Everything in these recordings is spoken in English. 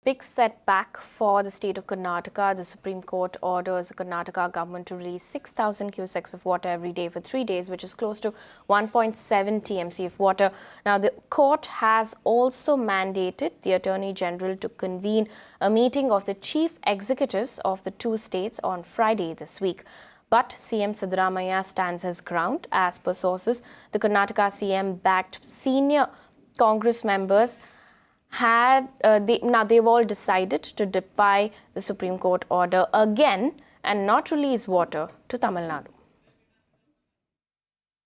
big setback for the state of Karnataka. The Supreme Court orders the Karnataka government to release 6,000 cusecs of water every day for 3 days, which is close to 1.7 TMC of water. Now, the court has also mandated the Attorney General to convene a meeting of the chief executives of the two states on Friday this week. But CM Siddaramaiah stands his ground. As per sources, the Karnataka CM backed senior Congress members they've all decided to defy the Supreme Court order again and not release water to Tamil Nadu.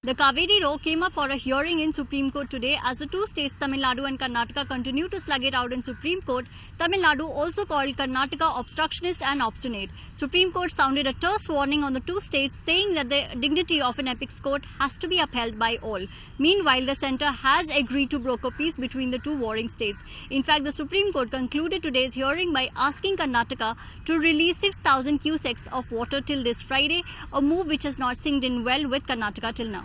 The Cauvery row came up for a hearing in Supreme Court today as the two states Tamil Nadu and Karnataka continue to slug it out in Supreme Court. Tamil Nadu also called Karnataka obstructionist and obstinate. Supreme Court sounded a terse warning on the two states, saying that the dignity of an apex court has to be upheld by all. Meanwhile, the centre has agreed to broker peace between the two warring states. In fact, the Supreme Court concluded today's hearing by asking Karnataka to release 6,000 cusecs of water till this Friday, a move which has not synced in well with Karnataka till now.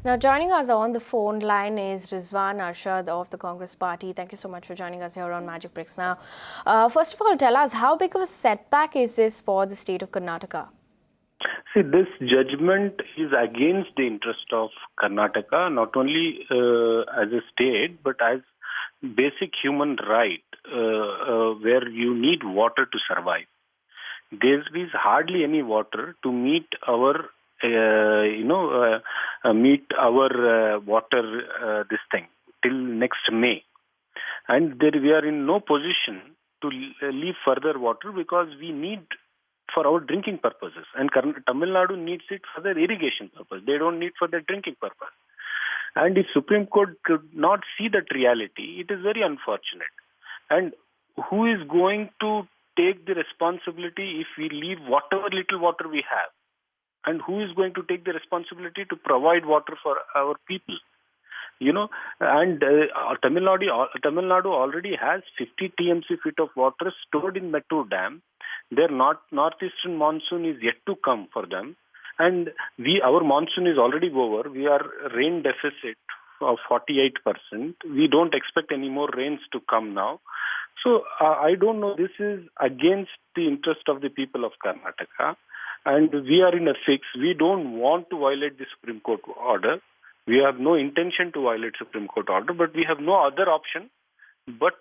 Now, joining us on the phone line is Rizwan Arshad of the Congress Party. Thank you so much for joining us here on Magic Bricks. Now, first of all, tell us, how big of a setback is this for the state of Karnataka? See, this judgment is against the interest of Karnataka, not only as a state, but as basic human right, where you need water to survive. There is hardly any water to meet our water till next May, and there we are in no position to leave further water because we need for our drinking purposes, and Tamil Nadu needs it for their irrigation purpose. They don't need for their drinking purpose. And if Supreme Court could not see that reality, it is very unfortunate. And who is going to take the responsibility if we leave whatever little water we have? And who is going to take the responsibility to provide water for our people? And Tamil Nadu already has 50 TMC feet of water stored in Mettur Dam. Their northeastern monsoon is yet to come for them. And our monsoon is already over. We are rain deficit of 48%. We don't expect any more rains to come now. So I don't know. This is against the interest of the people of Karnataka. And we are in a fix. We don't want to violate the Supreme Court order. We have no intention to violate Supreme Court order, but we have no other option but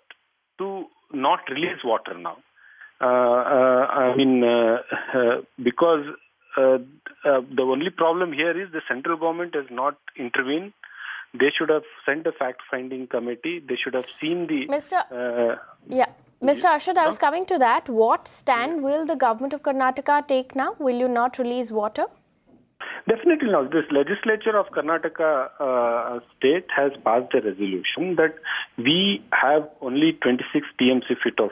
to not release water now. Because the only problem here is the central government has not intervened. They should have sent a fact-finding committee. They should have seen the... Mr. Arshad, I was coming to that. What stand will the government of Karnataka take now? Will you not release water? Definitely not. This legislature of Karnataka state has passed a resolution that we have only 26 TMC feet of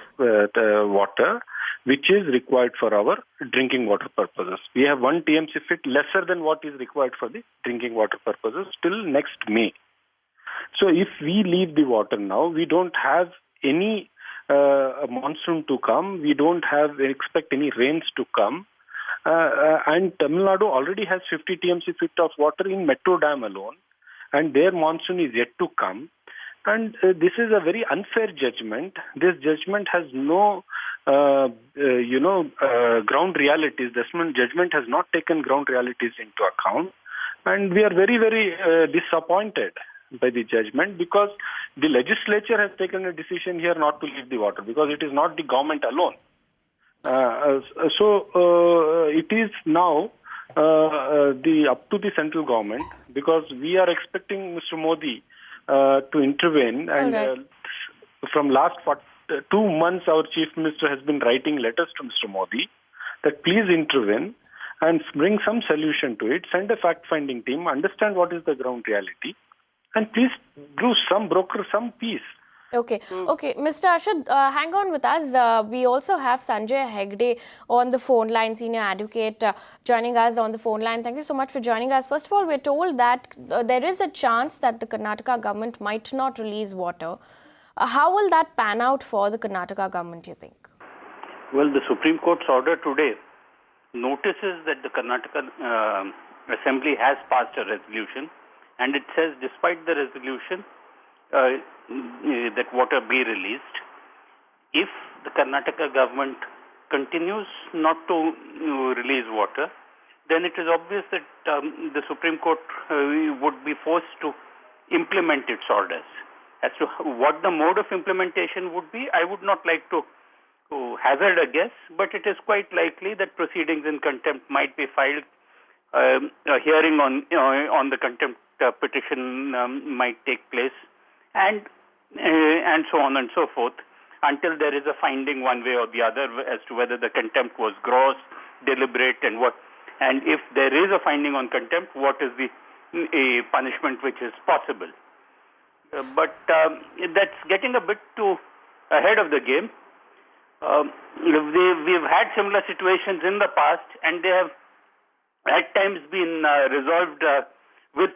water, which is required for our drinking water purposes. We have 1 TMC feet lesser than what is required for the drinking water purposes till next May. So if we leave the water now, we don't have any monsoon to come. We don't expect any rains to come. And Tamil Nadu already has 50 TMC feet of water in Mettur Dam alone. And their monsoon is yet to come. And this is a very unfair judgment. This judgment has no, ground realities. This judgment has not taken ground realities into account. And we are very, very disappointed by the judgment because the legislature has taken a decision here not to leave the water because it is not the government alone. It is now up to the central government because we are expecting Mr. Modi to intervene. And from last 2 months, our chief minister has been writing letters to Mr. Modi that please intervene and bring some solution to it. Send a fact-finding team, understand what is the ground reality, and please broker some peace. Okay. Mr. Arshad, hang on with us. We also have Sanjay Hegde on the phone line, senior advocate, joining us on the phone line. Thank you so much for joining us. First of all, we're told that there is a chance that the Karnataka government might not release water. How will that pan out for the Karnataka government, you think? Well, the Supreme Court's order today notices that the Karnataka Assembly has passed a resolution, and it says despite the resolution, that water be released. Karnataka government continues not to release water, then it is obvious that the Supreme Court would be forced to implement its orders. As to what the mode of implementation would be, I would not like to hazard a guess, but it is quite likely that proceedings in contempt might be filed. A hearing on the contempt petition might take place, and so on and so forth, until there is a finding one way or the other as to whether the contempt was gross, deliberate, and what. And if there is a finding on contempt, what is the punishment which is possible? But that's getting a bit too ahead of the game. We've had similar situations in the past, and they have at times been resolved with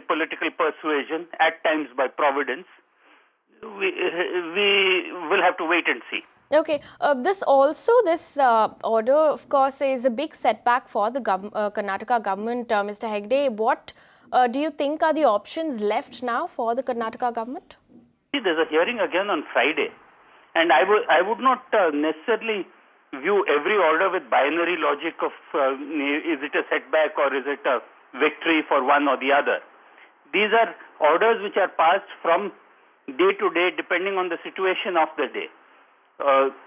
political persuasion, at times by providence. We will have to wait and see. Okay, this order, of course, is a big setback for the Karnataka government. Mr. Hegde, what do you think are the options left now for the Karnataka government? See, there's a hearing again on Friday, and I would not necessarily view every order with binary logic of is it a setback or is it a victory for one or the other. These are orders which are passed from day to day depending on the situation of the day. While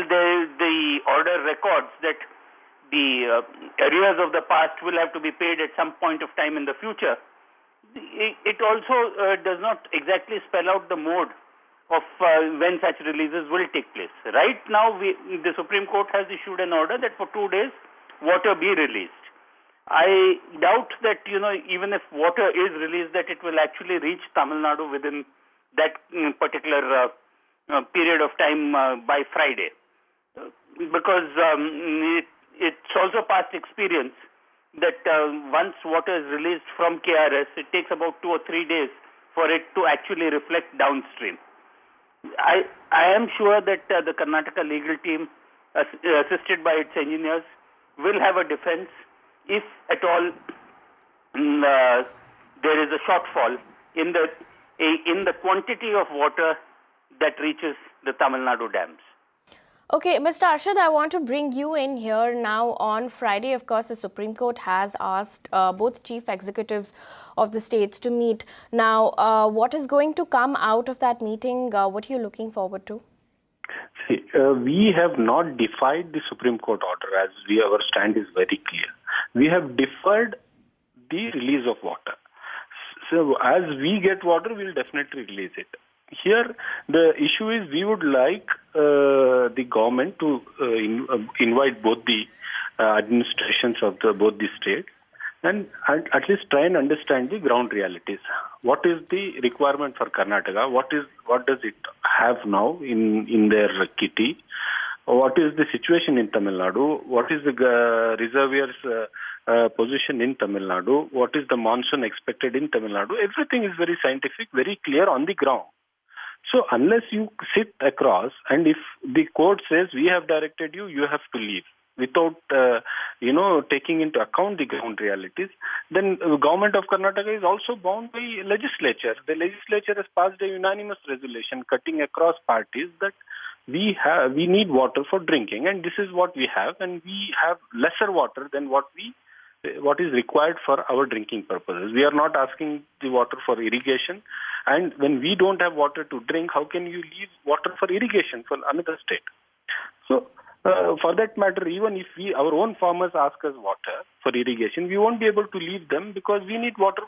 the order records that the arrears of the past will have to be paid at some point of time in the future, it also does not exactly spell out the mode of when such releases will take place. Right now, the Supreme Court has issued an order that for 2 days, water be released. I doubt that, even if water is released, that it will actually reach Tamil Nadu within that particular period of time by Friday. Because it's also past experience that once water is released from KRS, it takes about 2 or 3 days for it to actually reflect downstream. I am sure that the Karnataka legal team, assisted by its engineers, will have a defense if at all there is a shortfall in the quantity of water that reaches the Tamil Nadu dams. Okay, Mr. Arshad, I want to bring you in here now. On Friday, of course, the Supreme Court has asked both chief executives of the states to meet. Now, what is going to come out of that meeting? What are you looking forward to? See, we have not defied the Supreme Court order, as our stand is very clear. We have deferred the release of water. So, as we get water, we'll definitely release it. Here, the issue is we would like the government to invite both the administrations of both the states and at least try and understand the ground realities. What is the requirement for Karnataka? What does it have now in their kitty? What is the situation in Tamil Nadu? What is the reservoirs position in Tamil Nadu? What is the monsoon expected in Tamil Nadu? Everything is very scientific, very clear on the ground. So unless you sit across and if the court says we have directed you, you have to leave without taking into account the ground realities, then the government of Karnataka is also bound by legislature. The legislature has passed a unanimous resolution cutting across parties that we need water for drinking, and this is what we have, and we have lesser water than what is required for our drinking purposes. We are not asking the water for irrigation, and when we don't have water to drink, how can you leave water for irrigation for another state? So, for that matter, even if our own farmers ask us water for irrigation, we won't be able to leave them because we need water.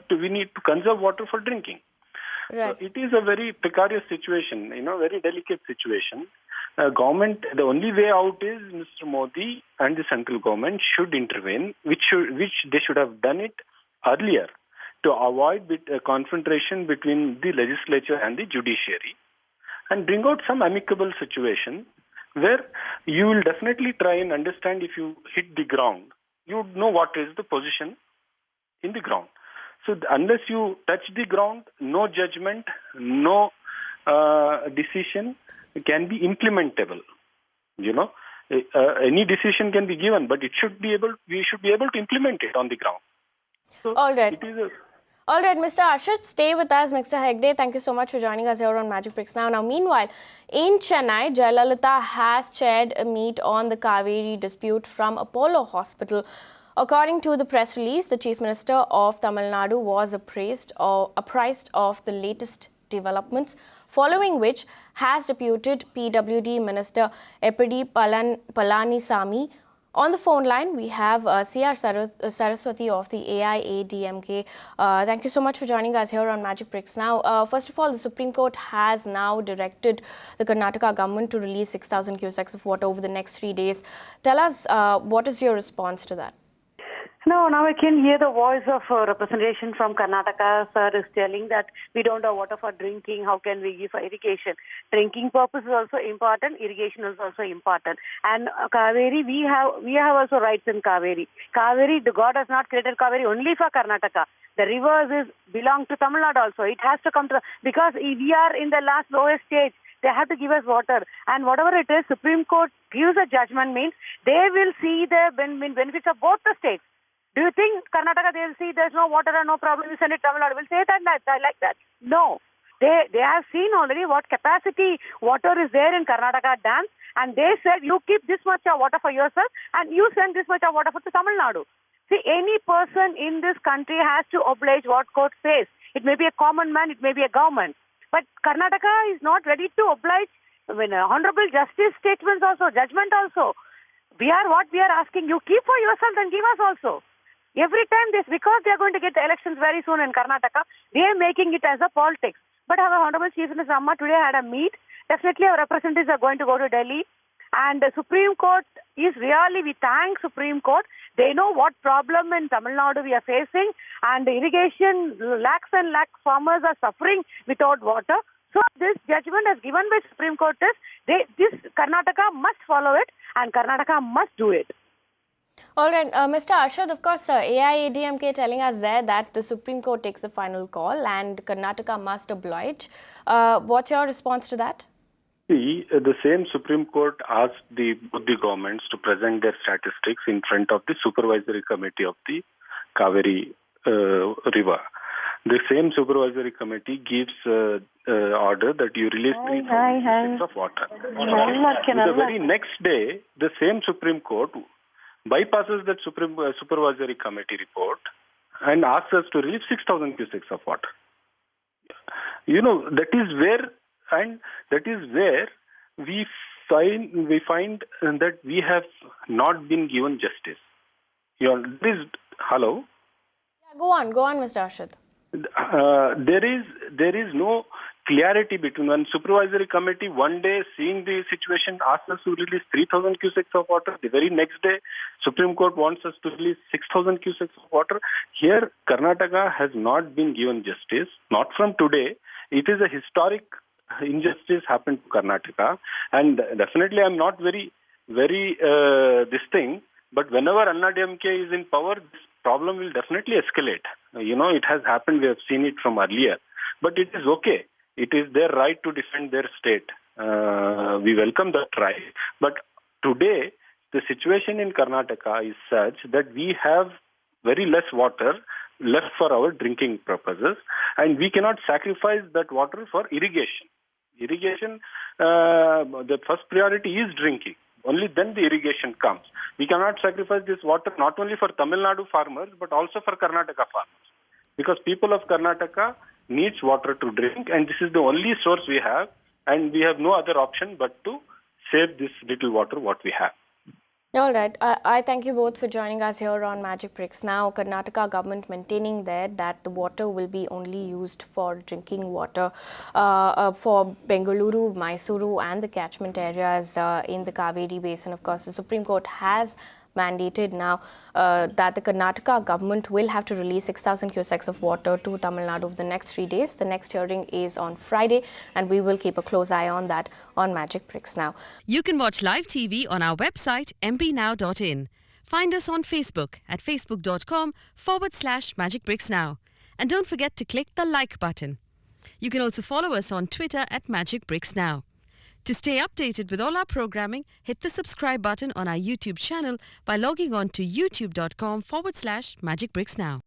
We need to conserve water for drinking. Right. So it is a very precarious situation, very delicate situation. Government, the only way out is Mr. Modi and the central government should intervene, which they should have done it earlier to avoid a confrontation between the legislature and the judiciary and bring out some amicable situation where you will definitely try and understand if you hit the ground, you would know what is the position in the ground. So unless you touch the ground, no judgment, no decision can be implementable. Any decision can be given, but we should be able to implement it on the ground. So All right. All right, Mr. Arshad, stay with us. Mr. Hegde, thank you so much for joining us here on Magic Bricks Now. Now, meanwhile, in Chennai, Jayalalitha has chaired a meet on the Cauvery dispute from Apollo Hospital. According to the press release, the Chief Minister of Tamil Nadu was apprised of the latest developments, following which has deputed PWD Minister Epidi Palanisamy. On the phone line, we have C.R. Saraswati of the AIADMK. Thank you so much for joining us here on Magic Bricks Now. First of all, the Supreme Court has now directed the Karnataka government to release 6,000 cusecs of water over the next 3 days. Tell us, what is your response to that? No, now I can hear the voice of representation from Karnataka. Sir is telling that we don't have water for drinking. How can we give for irrigation? Drinking purpose is also important. Irrigation is also important. And Cauvery, we have also rights in Cauvery. Cauvery, the God has not created Cauvery only for Karnataka. The rivers belong to Tamil Nadu also. It has to come to because we are in the lowest stage. They have to give us water. And whatever it is, Supreme Court gives a judgment means they will see the benefits of both the states. Do you think Karnataka, they will see there's no water and no problem, you send it to Tamil Nadu? Will say that like that? No. They have seen already what capacity water is there in Karnataka dams, and they said you keep this much of water for yourself and you send this much of water to Tamil Nadu. See, any person in this country has to oblige what court says. It may be a common man, it may be a government. But Karnataka is not ready to oblige honorable justice statements also, judgment also. We are asking, you keep for yourself and give us also. Every time because they are going to get the elections very soon in Karnataka, they are making it as a politics. But our Honorable Chief Minister Amma today had a meet. Definitely our representatives are going to go to Delhi. And the Supreme Court is really, we thank Supreme Court. They know what problem in Tamil Nadu we are facing. And the irrigation, lakhs and lakhs farmers are suffering without water. So this judgment as given by Supreme Court is, this Karnataka must follow it and Karnataka must do it. All right, Mr. Arshad, of course, AIADMK telling us there that the Supreme Court takes the final call and Karnataka must oblige. What's your response to that? See, the same Supreme Court asked both the governments to present their statistics in front of the Supervisory Committee of the Cauvery River. The same Supervisory Committee gives order that you release 3,000 cusecs of water. The very next day, the same Supreme Court bypasses that Supervisory Committee report and asks us to release 6,000 cusecs of water. You know, that is where we find that we have not been given justice. Hello? Yeah, go on, Mr. Arshad. There is no clarity between one Supervisory Committee one day seeing the situation asks us to release 3,000 cusecs of water. The very next day, Supreme Court wants us to release 6,000 cusecs of water. Here, Karnataka has not been given justice. Not from today. It is a historic injustice happened to Karnataka. And definitely, I'm not very this thing. But whenever Anna DMK is in power, this problem will definitely escalate. You know, it has happened. We have seen it from earlier. But it is okay. It is their right to defend their state. We welcome that right. But today, the situation in Karnataka is such that we have very less water left for our drinking purposes, and we cannot sacrifice that water for irrigation. Irrigation, the first priority is drinking. Only then the irrigation comes. We cannot sacrifice this water not only for Tamil Nadu farmers, but also for Karnataka farmers. Because people of Karnataka needs water to drink, and this is the only source we have, and we have no other option but to save this little water what we have. All right. I thank you both for joining us here on Magic Bricks. Now, Karnataka government maintaining there that the water will be only used for drinking water for Bengaluru, Mysuru and the catchment areas in the Cauvery Basin. Of course, the Supreme Court has mandated now that the Karnataka government will have to release 6,000 cusecs of water to Tamil Nadu over the next 3 days. The next hearing is on Friday, and we will keep a close eye on that on Magic Bricks Now. You can watch live TV on our website mpnow.in. Find us on Facebook at facebook.com/magicbricksnow. And don't forget to click the like button. You can also follow us on Twitter at Magic Bricks Now. To stay updated with all our programming, hit the subscribe button on our YouTube channel by logging on to youtube.com/magicbricksnow.